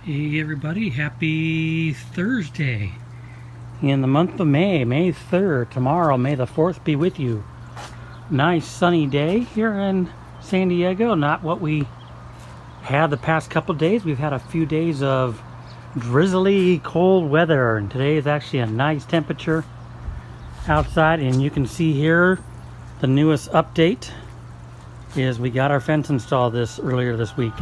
Hey everybody, happy Thursday in the month of May, May 3rd. Tomorrow, May the 4th be with you. Nice sunny day here in San Diego. Not what we had the past couple days. We've had a few days of drizzly cold weather, and today is actually a nice temperature outside. And you can see here the newest update is we got our fence installed earlier this week.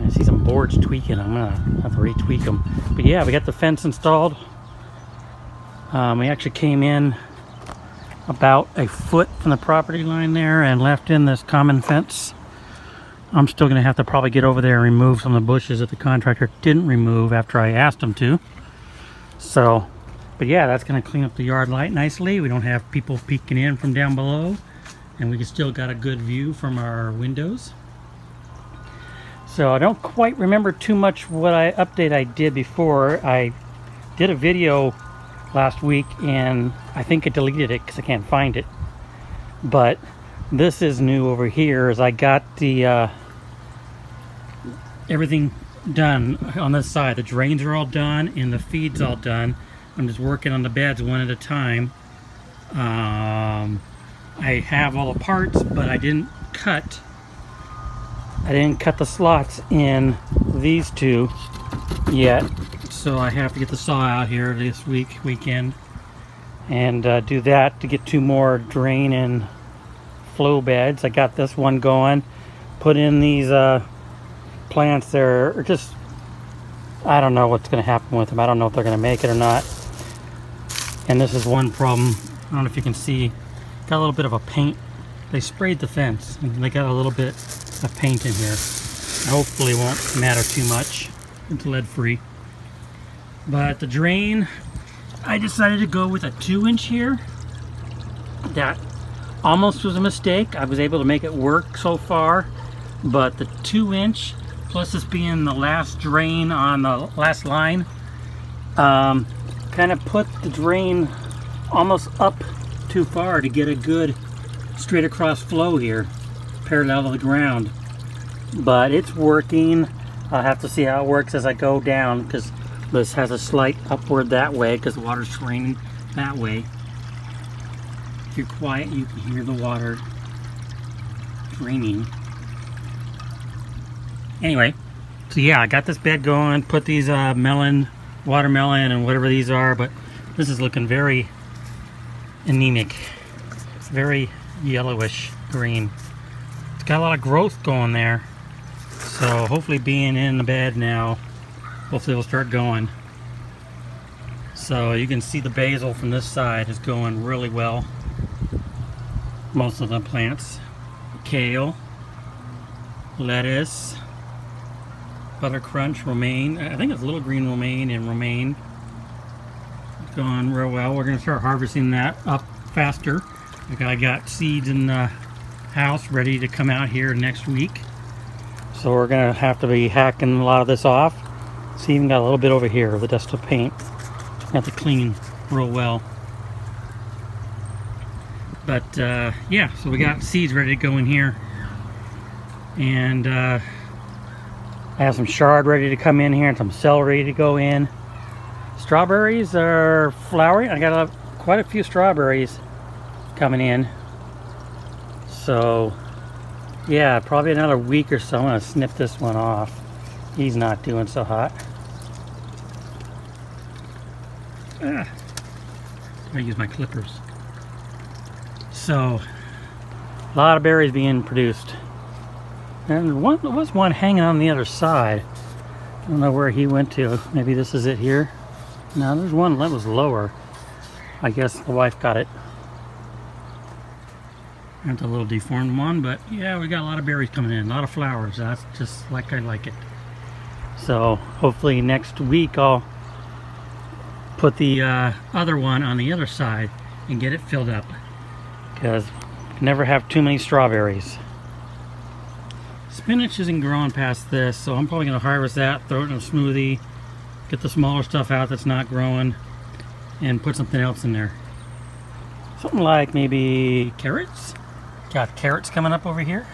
I see some boards tweaking. I'm gonna have to retweak them. But yeah, we got the fence installed. We actually came in about a foot from the property line there and left in this common fence. I'm still gonna have to probably get over there and remove some of the bushes that the contractor didn't remove after I asked him to. So, but yeah, that's gonna clean up the yard light nicely. We don't have people peeking in from down below, and we still got a good view from our windows. So I don't quite remember too much what update I did before. I did a video last week and I think I deleted it because I can't find it. But this is new over here, as I got the everything done on this side. The drains are all done and the feed's all done. I'm just working on the beds one at a time. I have all the parts, but I didn't cut the slots in these two yet, so I have to get the saw out here this weekend and do that to get two more drain and flow beds. I got this one going, put in these plants there. Or just, I don't know what's going to happen with them. I don't know if they're going to make it or not. And this is one problem. I don't know if you can see, got a little bit of a paint. They sprayed the fence and they got a little bit of paint in here. Hopefully won't matter too much. It's lead free. But the drain, I decided to go with a 2-inch here. That almost was a mistake. I was able to make it work so far, but the 2-inch, plus this being the last drain on the last line, kind of put the drain almost up too far to get a good straight across flow here, parallel to the ground. But it's working. I'll have to see how it works as I go down, because this has a slight upward that way because the water's draining that way. If you're quiet, you can hear the water draining. Anyway, so yeah, I got this bed going, put these watermelon and whatever these are, but this is looking very anemic. It's very yellowish green. It's got a lot of growth going there, so hopefully being in the bed now, hopefully it'll start going. So you can see the basil from this side is going really well. Most of the plants. Kale, lettuce, butter crunch, romaine. I think it's little green romaine and romaine. It's going real well. We're going to start harvesting that up faster. I got seeds in the house ready to come out here next week. So we're going to have to be hacking a lot of this off. See, even got a little bit over here of the dust of paint. Have to clean real well. But yeah, so we got seeds ready to go in here. And I have some chard ready to come in here and some celery to go in. Strawberries are flowering. I got quite a few strawberries coming in. So yeah, probably another week or so I'm going to snip this one off. He's not doing so hot. I use my clippers. So a lot of berries being produced. And there was one hanging on the other side. I don't know where he went to. Maybe this is it here. No, there's one that was lower. I guess the wife got it. That's a little deformed one, but yeah, we got a lot of berries coming in, a lot of flowers. That's just like I like it. So hopefully next week I'll put the other one on the other side and get it filled up, because never have too many strawberries. Spinach isn't growing past this, so I'm probably going to harvest that, throw it in a smoothie, get the smaller stuff out that's not growing, and put something else in there. Something like maybe carrots. Got carrots coming up over here.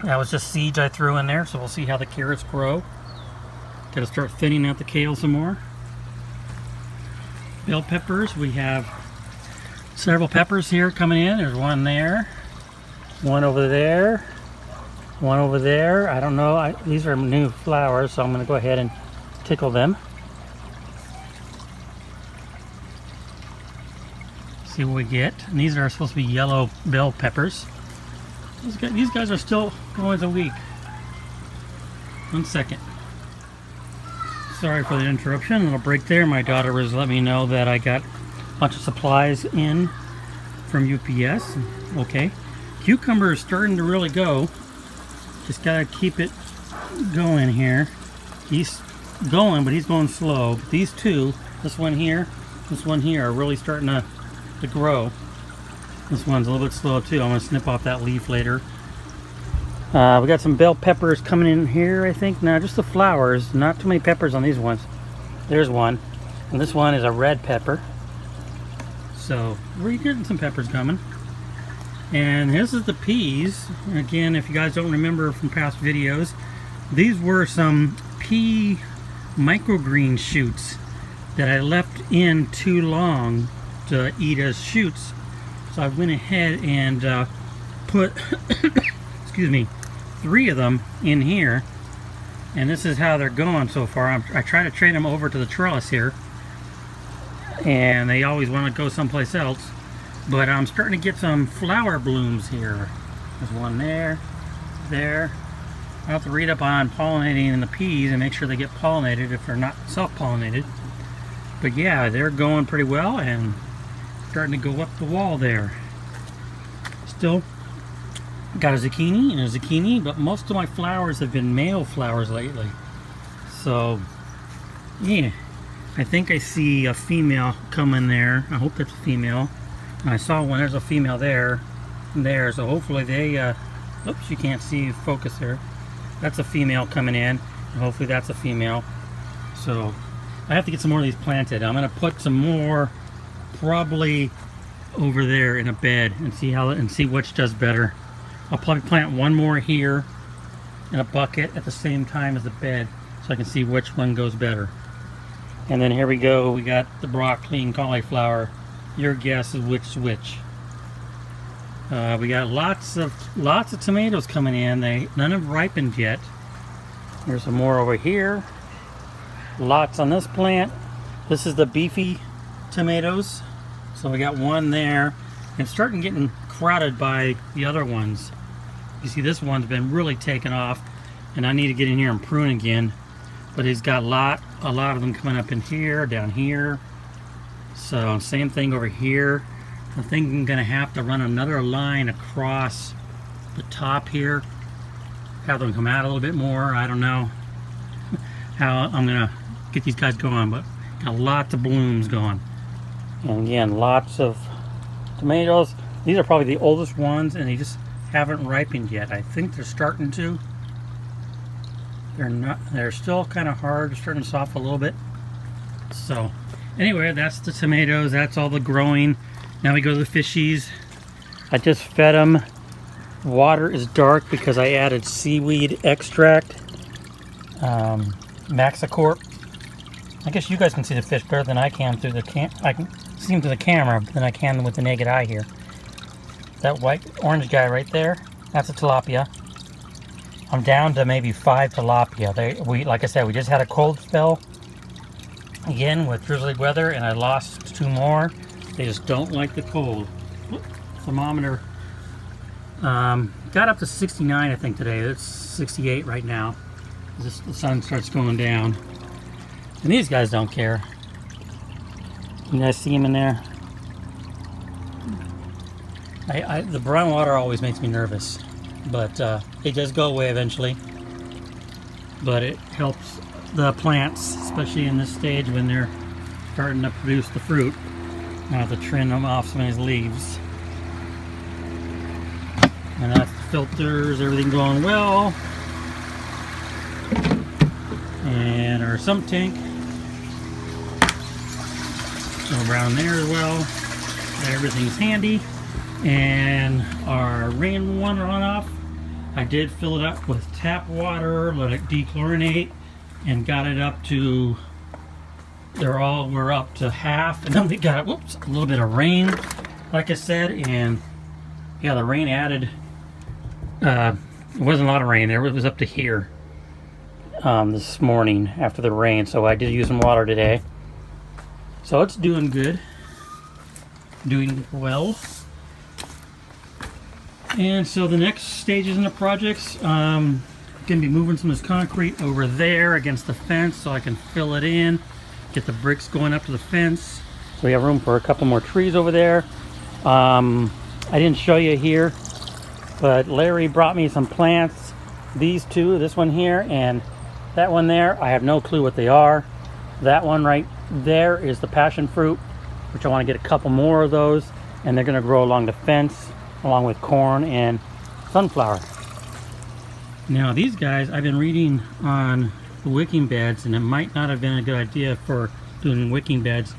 That was just seeds I threw in there, so we'll see how the carrots grow. Gotta start thinning out the kale some more. Bell peppers, we have several peppers here coming in. There's one there, one over there, one over there. I don't know, these are new flowers, so I'm gonna go ahead and tickle them. See what we get. And these are supposed to be yellow bell peppers. These guys are still going as a week. 1 second. Sorry for the interruption. A little break there. My daughter was letting me know that I got a bunch of supplies in from UPS. Okay. Cucumber is starting to really go. Just gotta keep it going here. He's going, but he's going slow. But these two, this one here, are really starting to grow. This one's a little bit slow too. I'm going to snip off that leaf later. We got some bell peppers coming in here, I think. No, just the flowers. Not too many peppers on these ones. There's one. And this one is a red pepper. So we're getting some peppers coming. And this is the peas. Again, if you guys don't remember from past videos, these were some pea microgreen shoots that I left in too long to eat as shoots. So I went ahead and put excuse me, 3 of them in here, and this is how they're going so far. I try to train them over to the trellis here, and they always want to go someplace else, but I'm starting to get some flower blooms here. There's one there. I'll have to read up on pollinating the peas and make sure they get pollinated if they're not self-pollinated. But yeah, they're going pretty well and starting to go up the wall there. Still got a zucchini and a zucchini, but most of my flowers have been male flowers lately. So yeah, I think I see a female coming there. I hope that's a female. And I saw one. There's a female there. So hopefully they oops, you can't see focus there. That's a female coming in, and hopefully that's a female. So I have to get some more of these planted. I'm going to put some more probably over there in a bed and see which does better. I'll probably plant one more here in a bucket at the same time as the bed so I can see which one goes better. And then here we go. We got the broccoli and cauliflower. Your guess is which. We got lots of tomatoes coming in. None have ripened yet. There's some more over here. Lots on this plant. This is the beefy tomatoes. So we got one there. It's starting getting crowded by the other ones. You see this one's been really taken off, and I need to get in here and prune again. But he's got a lot of them coming up in here, down here. So same thing over here. I think I'm gonna have to run another line across the top here. Have them come out a little bit more. I don't know how I'm gonna get these guys going, but got lots of blooms going. And again, lots of tomatoes. These are probably the oldest ones, and they just haven't ripened yet. I think they're starting to. They're still kind of hard, starting to soften a little bit. So anyway, that's the tomatoes. That's all the growing. Now we go to the fishies. I just fed them. Water is dark because I added seaweed extract, Maxicorp. I guess you guys can see the fish better than I can through the I can see them through the camera than I can with the naked eye here. That white orange guy right there, that's a tilapia. I'm down to maybe 5 tilapia. Like I said, we just had a cold spell again with drizzly weather, and I lost 2 more. They just don't like the cold. Thermometer got up to 69, I think, today. It's 68 right now. The sun starts going down. And these guys don't care. You guys see them in there? The brown water always makes me nervous. But it does go away eventually. But it helps the plants, especially in this stage when they're starting to produce the fruit. I have to trim them off some of these leaves. And that's the filters, everything going well. And our sump tank. Over around there as well. Everything's handy. And our rain runoff. I did fill it up with tap water, let it dechlorinate, and got it up to, we're up to half, and then we got, whoops, a little bit of rain, like I said, and yeah, the rain added, it wasn't a lot of rain there, it was up to here this morning after the rain, so I did use some water today. So it's doing good, doing well. And so the next stages in the projects, gonna be moving some of this concrete over there against the fence so I can fill it in, get the bricks going up to the fence. So we have room for a couple more trees over there. I didn't show you here, but Larry brought me some plants. These two, this one here and that one there, I have no clue what they are. That one right there is the passion fruit, which I want to get a couple more of those, and they're going to grow along the fence along with corn and sunflower. Now these guys, I've been reading on the wicking beds, and it might not have been a good idea for doing wicking beds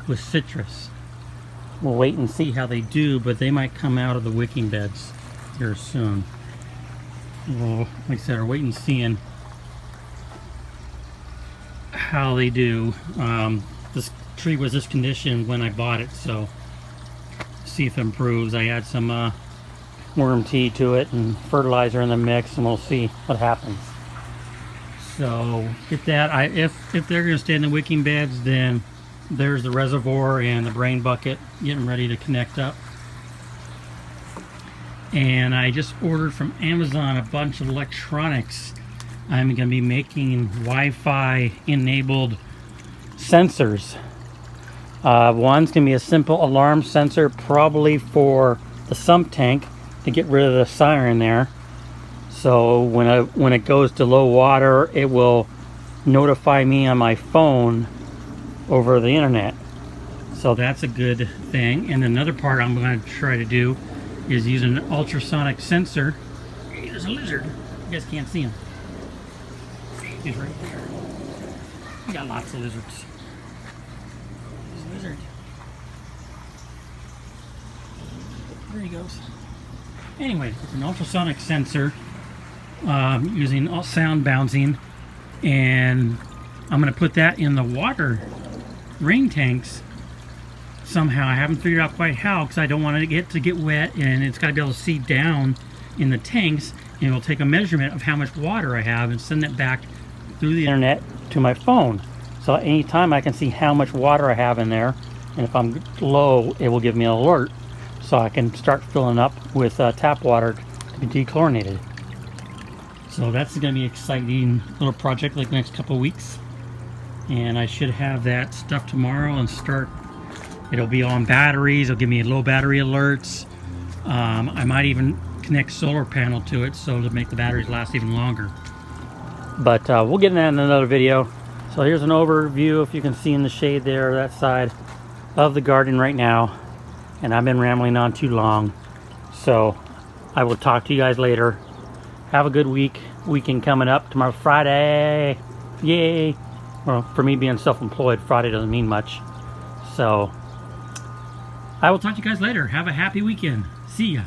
with citrus. We'll wait and see how they do, but they might come out of the wicking beds here soon. Well, like I said, we're waiting and seeing how they do. This tree was this condition when I bought it, so see if it improves. I add some worm tea to it and fertilizer in the mix, and we'll see what happens. So get that. If they're going to stay in the wicking beds, then there's the reservoir and the brain bucket getting ready to connect up. And I just ordered from Amazon a bunch of electronics. I'm going to be making Wi-Fi enabled sensors. One's going to be a simple alarm sensor, probably for the sump tank to get rid of the siren there. So when it goes to low water, it will notify me on my phone over the internet. So that's a good thing. And another part I'm going to try to do is use an ultrasonic sensor. Hey, there's a lizard. You guys can't see him. He's right there. We got lots of lizards. There's a lizard. There he goes. Anyway, it's an ultrasonic sensor using all sound bouncing, and I'm going to put that in the water rain tanks somehow. I haven't figured out quite how, because I don't want it to get wet, and it's got to be able to see down in the tanks, and it will take a measurement of how much water I have and send it back through the internet to my phone. So anytime I can see how much water I have in there, and if I'm low, it will give me an alert, so I can start filling up with tap water to be dechlorinated. So that's going to be an exciting little project like the next couple of weeks. And I should have that stuff tomorrow and start. It'll be on batteries. It'll give me low battery alerts. I might even connect solar panel to it so to make the batteries last even longer. But we'll get into that in another video. So here's an overview, if you can see in the shade there, that side of the garden right now. And I've been rambling on too long. So I will talk to you guys later. Have a good weekend coming up. Tomorrow Friday. Yay. Well, for me being self-employed, Friday doesn't mean much. So I will talk to you guys later. Have a happy weekend. See ya.